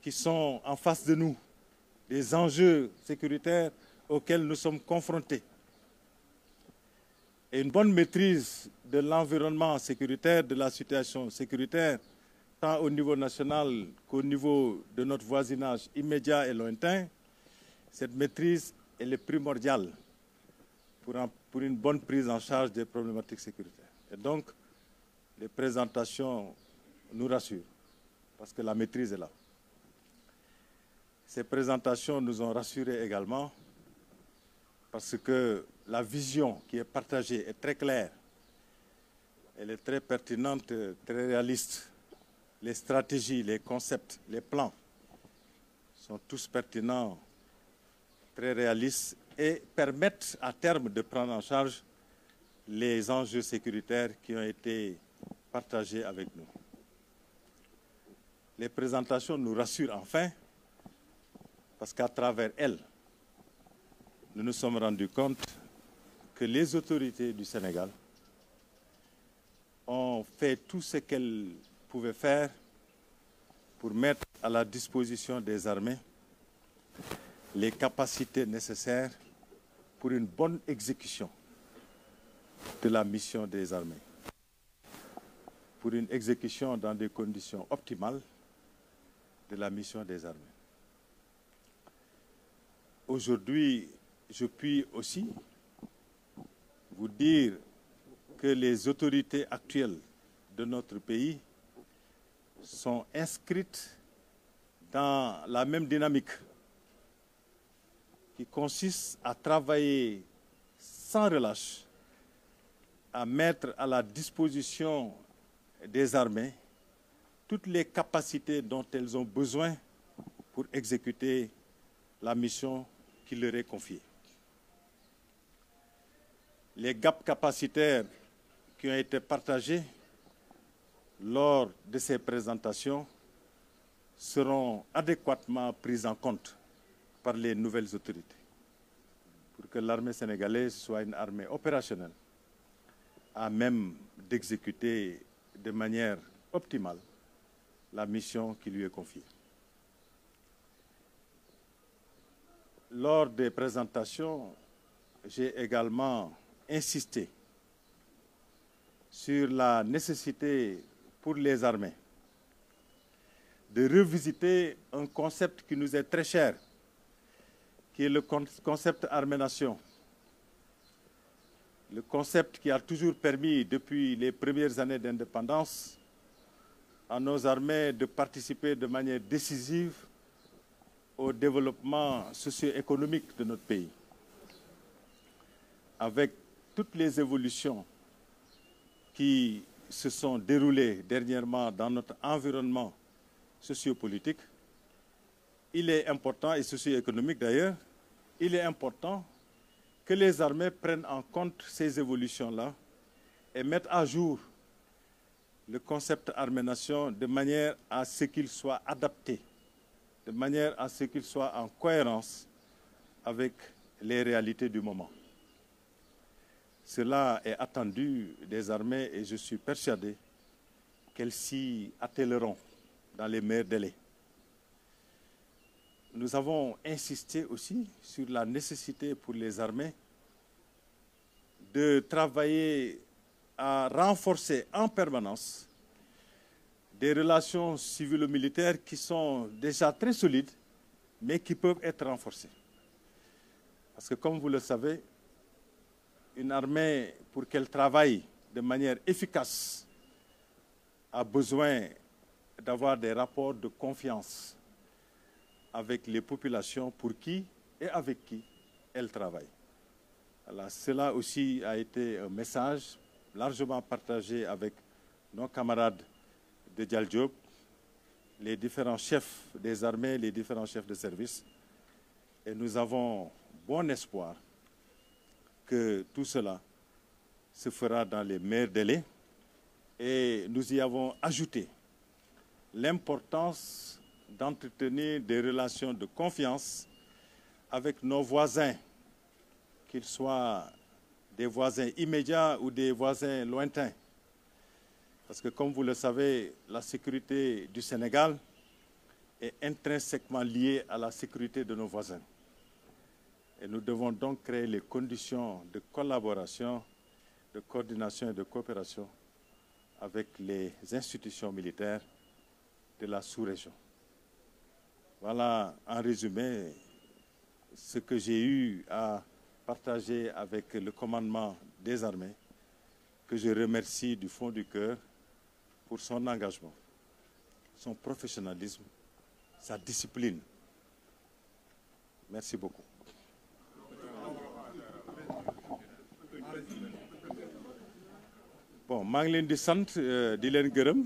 qui sont en face de nous, des enjeux sécuritaires auxquels nous sommes confrontés. Et une bonne maîtrise de l'environnement sécuritaire, de la situation sécuritaire, tant au niveau national qu'au niveau de notre voisinage immédiat et lointain, cette maîtrise elle est primordiale pour une bonne prise en charge des problématiques sécuritaires. Et donc, les présentations nous rassurent, parce que la maîtrise est là. Ces présentations nous ont rassurés également, parce que la vision qui est partagée est très claire, elle est très pertinente, très réaliste. Les stratégies, les concepts, les plans sont tous pertinents, très réalistes et permettent à terme de prendre en charge les enjeux sécuritaires qui ont été partagés avec nous. Les présentations nous rassurent enfin parce qu'à travers elles, nous nous sommes rendus compte que les autorités du Sénégal ont fait tout ce qu'elles pouvaient faire pour mettre à la disposition des armées les capacités nécessaires pour une bonne exécution de la mission des armées, pour une exécution dans des conditions optimales de la mission des armées. Aujourd'hui, je puis aussi vous dire que les autorités actuelles de notre pays sont inscrites dans la même dynamique qui consiste à travailler sans relâche, à mettre à la disposition des armées toutes les capacités dont elles ont besoin pour exécuter la mission qui leur est confiée. Les gaps capacitaires qui ont été partagés lors de ces présentations seront adéquatement pris en compte par les nouvelles autorités pour que l'armée sénégalaise soit une armée opérationnelle à même d'exécuter de manière optimale la mission qui lui est confiée. Lors des présentations, j'ai également insisté sur la nécessité pour les armées de revisiter un concept qui nous est très cher, qui est le concept armée-nation. Le concept qui a toujours permis, depuis les premières années d'indépendance, à nos armées de participer de manière décisive au développement socio-économique de notre pays. Avec toutes les évolutions qui se sont déroulées dernièrement dans notre environnement sociopolitique, il est important, et socio-économique d'ailleurs, il est important que les armées prennent en compte ces évolutions-là et mettent à jour le concept armée-nation de manière à ce qu'il soit adapté, de manière à ce qu'il soit en cohérence avec les réalités du moment. Cela est attendu des armées et je suis persuadé qu'elles s'y attelleront dans les meilleurs délais. Nous avons insisté aussi sur la nécessité pour les armées de travailler à renforcer en permanence des relations civilo-militaires qui sont déjà très solides, mais qui peuvent être renforcées. Parce que comme vous le savez, une armée, pour qu'elle travaille de manière efficace, a besoin d'avoir des rapports de confiance avec les populations pour qui et avec qui elle travaille. Alors, cela aussi a été un message largement partagé avec nos camarades de Dial Diop, les différents chefs des armées, les différents chefs de service. Et nous avons bon espoir que tout cela se fera dans les meilleurs délais. Et nous y avons ajouté l'importance d'entretenir des relations de confiance avec nos voisins, qu'ils soient des voisins immédiats ou des voisins lointains, Parce que comme vous le savez, la sécurité du Sénégal est intrinsèquement liée à la sécurité de nos voisins. Et nous devons donc créer les conditions de collaboration, de coordination et de coopération avec les institutions militaires de la sous-région. Voilà, en résumé, ce que j'ai eu à partager avec le commandement des armées, que je remercie du fond du cœur pour son engagement, son professionnalisme, sa discipline. Merci beaucoup. Bon, maa ngi leen di sant di leen gërëm.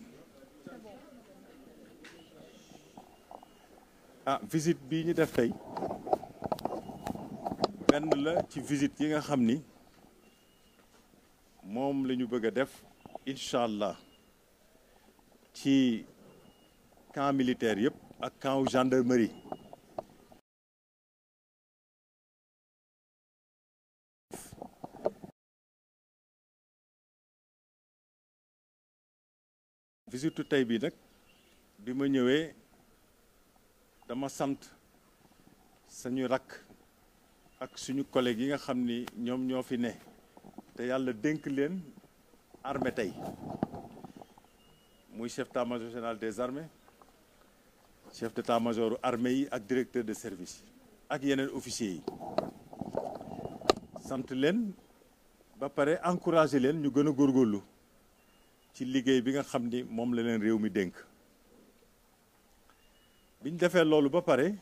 Visite bii ñu def tey benn la ci visite yi nga xam ni moom la ñu bëgg a def incha allah ci camp militaire yëpp ak camp gendarmerie. Visite tey bii nag bi ma ñëwee dama sant suñu rakk ak suñu collègues yi nga xam ni ñoom ñoo fi ne te yàlla dénk leen armée tey muy chef d'état-major général des armées, chef d'état-major armée yi ak directeur de service ak yeneen officiers yi. Sant leen ba pare encourager leen ñu gën a góorgóorlu ci liggéey bi nga xam ni moom la leen réew mi dénk. biñ defee loolu ba pare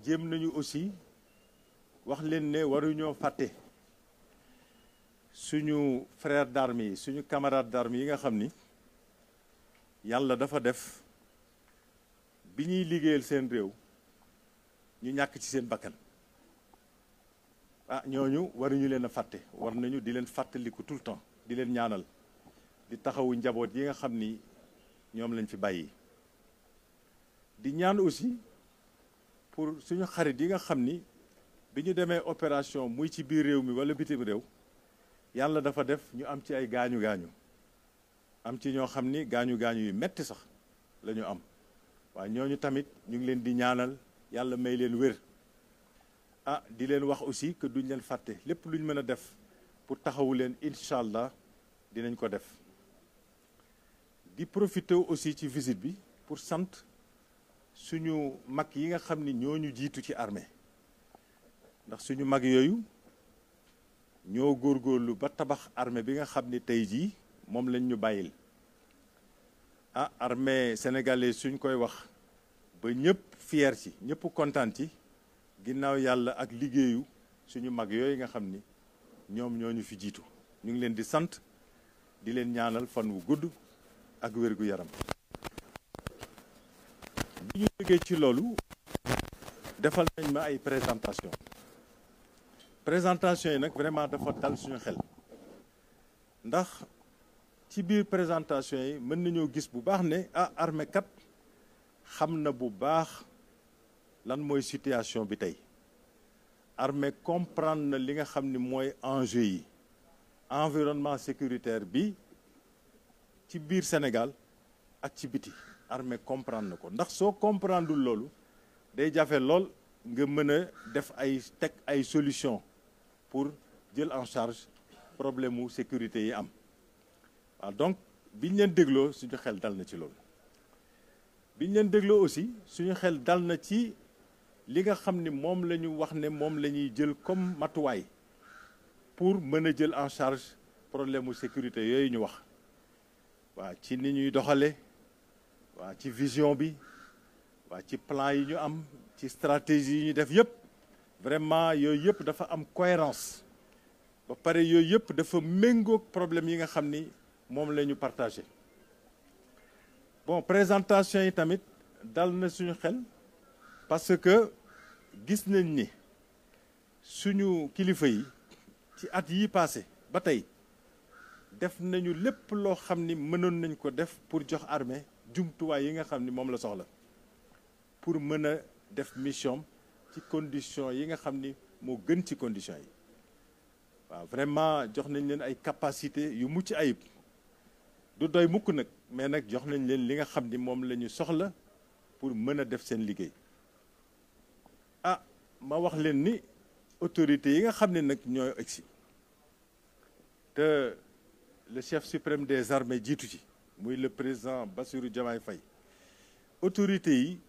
jéem nañu aussi wax leen ne waruñoo fàtte suñu frère d'armes yi suñu camarade d'armes yi nga xam ni yàlla dafa def bi ñuy liggéeyal seen réew ñu ñàkk ci seen bakkan. ñooñu waruñu leen a fàtte, war nañu di leen fàttaliku tout le temps, di leen ñaanal, di taxawu njaboot yi nga xam ni ñoom lañ fi bàyyi. di ñaan aussi pour suñu xarit yi nga xam ni bi ñu demee opération muy ci biir réew mi wala bitim réew yàlla dafa def ñu am ci ay gaañu-gaañu, am ci ñoo xam ni gaañu-gaañu yu metti sax la ñu am. waaye ñooñu tamit ñu ngi leen di ñaanal yàlla may leen wér. di leen wax aussi que duñ leen fàtte, lépp luñ mën a def pour taxawu leen incha allah dinañ ko def. di profiter aussi ci visite bi pour sant suñu mag yi nga xam ni ñooñu jiitu ci armée, ndax suñu mag yooyu ñoo góorgóorlu ba tabax armée bi nga xam ni tey jii moom lañ ñu bàyyil. Armée sénégalaise suñ koy wax ba ñëpp fier ci, ñëpp kontaan ci, ginnaaw yàlla ak liggéeyu suñu mag yooyu nga xam ni ñoom ñooñu fi jiitu. ñu ngi leen di sant, di leen ñaanal fan wu gudd ak wér gu yaram. bi ñu jógee ci loolu defal nañ ma ay présentation yi nag vraiment dafa dal suñu xel, ndax ci biir présentation yi mën nañoo gis bu baax ne armée kat xam na bu baax lan mooy situation bi tey. armée comprendre na li nga xam ni mooy enjeu yi, environnement sécuritaire bi ci biir Sénégal ak ci biti. armée comprendre na ko, ndax soo comprendre loolu day jafe lool nga mën a def teg ay solution pour jël en charge problème mu sécurité yi am. donc biñ leen dégloo suñu xel dal na ci loolu. biñ leen dégloo aussi suñu xel dal na ci li nga xam ni moom la ñu wax ne moom la ñuy jël comme matuwaay pour mën a jël en charge problème mu sécurité yooyu ñu wax. ci ni ñuy doxale, ci vision bi, ci plan yi ñu am, ci stratégie yi ñu def yëpp, vraiment yooyu yëpp dafa am cohérence. ba pare yooyu yëpp dafa méngoog problème yi nga xam ni moom la ñu partagé. présentation yi tamit dal na suñu xel parce que gis nañ ni suñu kilifa yi ci at yi passé ba tey def nañu lépp loo xam ni mënoon nañ ko def pour jox armée jumtuwaay yi nga xam ni moom la soxla pour mën a def mission ci condition yi nga xam ni moo gën ci condition yi. vraiment jox nañ leen ay capacité yu mucc ayib du doy mukk nag mais nag jox nañ leen li nga xam ni moom la ñu soxla pour mën a def seen liggéey. Ah ma wax leen ni autorités yi nga xam ne nag ñooy egsi te le chef suprême des armées jiitu ci muy le président Bassirou Diomaye Faye, autorités yi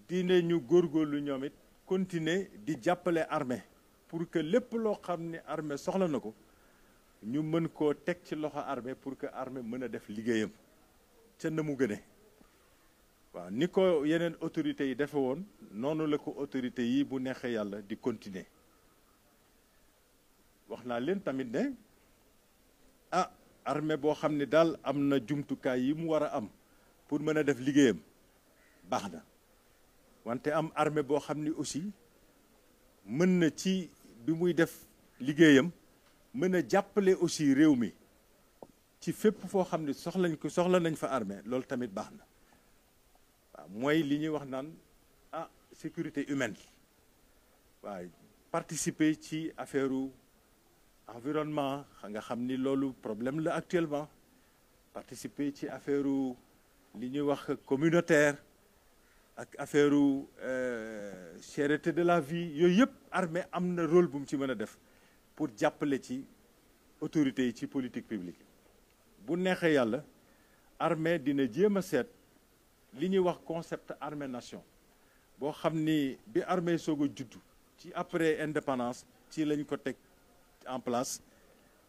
dinañu góorgóorlu ñoom it continuer di jàppale armée pour que lépp loo xam ne armée soxla na ko ñu mën koo teg ci loxo armée pour que armée mën a def liggéeyam ca na mu gëne. waaw ni ko yeneen autorités yi defe woon noonu la ko autorités yi bu neexee yàlla di continuer. wax naa leen tamit ne ah armée boo xam ne daal am na jumtukaay yi mu war a am pour mën a def liggéeyam baax na wante am armée boo xam ni aussi mën na ci bi muy def liggéeyam mën a jàppale aussi réew mi ci fépp foo xam ne soxla nañ fa armée loolu tamit baax na. waaw mooy li ñuy wax naan ah sécurité humaine waaye participer ci affaire environnement nga xam ni loolu problème la actuellement, participer ci affaire li ñuy wax communautaire ak affaire cherté de la vie yooyu yëpp armée am na rôle bu mu ci mën a def pour jàppale ci autorités yi ci politique publique. bu neexee yàlla armée dina jéem a seet li ñuy wax concept armée nation boo xam ni bi armée soog a juddu ci après indépendance ci lañ ko teg en place.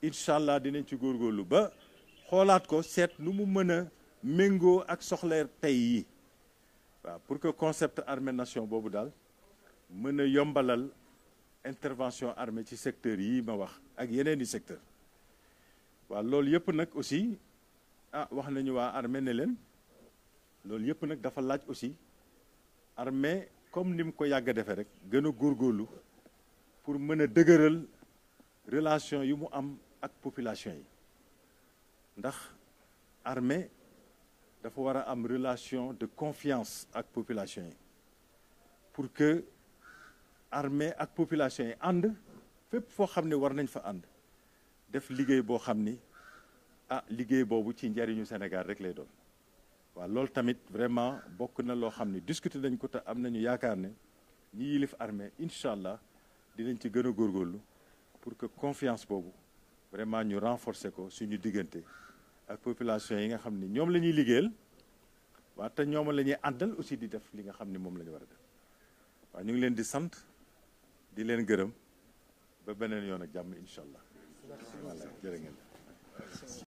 incha allah dinañ ci góorgóorlu ba xoolaat ko seet nu mu mën a méngoo ak soxleer tey yi waaw pour que concept armée nation boobu daal mën a yombalal intervention armée ci secteur yi ma wax ak yeneen i secteur. waaw loolu yëpp nag aussi ah wax nañu waa armée ne leen loolu yëpp nag dafa laaj aussi armée comme ni mu ko yàgg a defee rek gën a góorgóorlu pour mën a dëgëral relation yu mu am ak population yi ndax armée dafa war a am relation de confiance ak population yi pour que armée ak population yi ànd fépp foo xam ne war nañ fa ànd def liggéey boo xam ni ah liggéey boobu ci njariñu Sénégal rek lay doon. waaw loolu tamit vraiment bokk na loo xam ne discuter nañ ko te am nañu yaakaar ne ñi yilif armée incha allah dinañ ci gën a góorgóorlu pour que confiance boobu vraiment ñu renforcer ko suñu diggante ak population yi nga xam ni ñoom la ñuy liggéeyal waaw te ñoom la ñuy àndal aussi di def li nga xam ni moom la ñu war a def. waaw ñu ngi leen di sant di leen gërëm ba beneen yoon ak jàmm incha allah. voilà jërë ngeen.